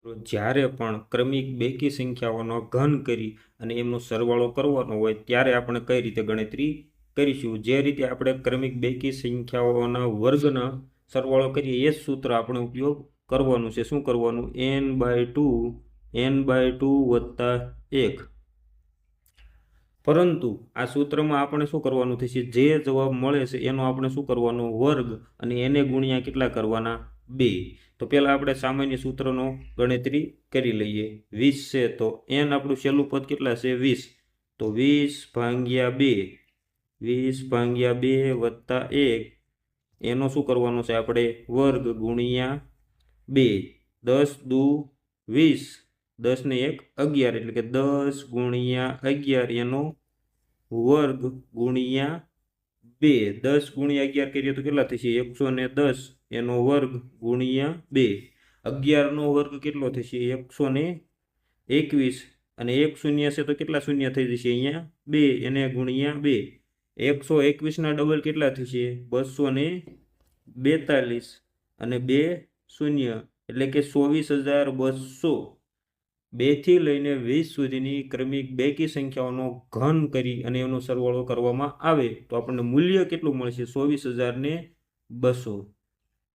તો જ્યારે પણ ક્રમિક બેકી સંખ્યાઓનો ઘન કરી અને એમનો સરવાળો કરવાનો હોય ત્યારે આપણે કઈ રીતે ગણતરી કરીશું। જે રીતે આપણે ક્રમિક બેકી સંખ્યાઓના વર્ગના સરવાળો કરીએ એ જ સૂત્ર આપણે ઉપયોગ કરવાનું છે। શું કરવાનું? n/2 વત્તા 1। પરંતુ આ સૂત્રમાં આપણે શું કરવાનું થશે? જે જવાબ મળે છે એનો આપણે શું કરવાનો? વર્ગ, અને એને ગુણ્યા કેટલા કરવાના? 2। તો પહેલા આપણે સામાન્ય સૂત્રનો ગણતરી કરી લઈએ। 20 છે તો n આપણું છેલ્લું પદ કેટલા છે? 20। તો 20/2 વત્તા 1 એનો શું કરવાનો છે આપણે? વર્ગ ગુણ્યા 2। 10 દુ 20, 10 ને 1 11, એટલે કે 10 ગુણ્યા 11 એનો વર્ગ ગુણ્યા 2। 10 ગુણ્યા 11 કરીએ તો કેટલા થશે? 110 એનો વર્ગ ગુણ્યા 2। 11 નો વર્ગ કેટલો થશે? 121, અને 1 શૂન્ય છે તો કેટલા શૂન્ય થઈ જશે? અહીંયા 2, એને ગુણ્યા 2। 121 ના ડબલ કેટલા થશે? 242, અને 2 શૂન્ય એટલે કે 24,200। 2 થી લઈને 20 સુધીની ક્રમિક બેકી સંખ્યાઓનો ઘન કરી અને એનો સરવાળો કરવામાં આવે તો આપણને મૂલ્ય કેટલું મળશે? 24,200।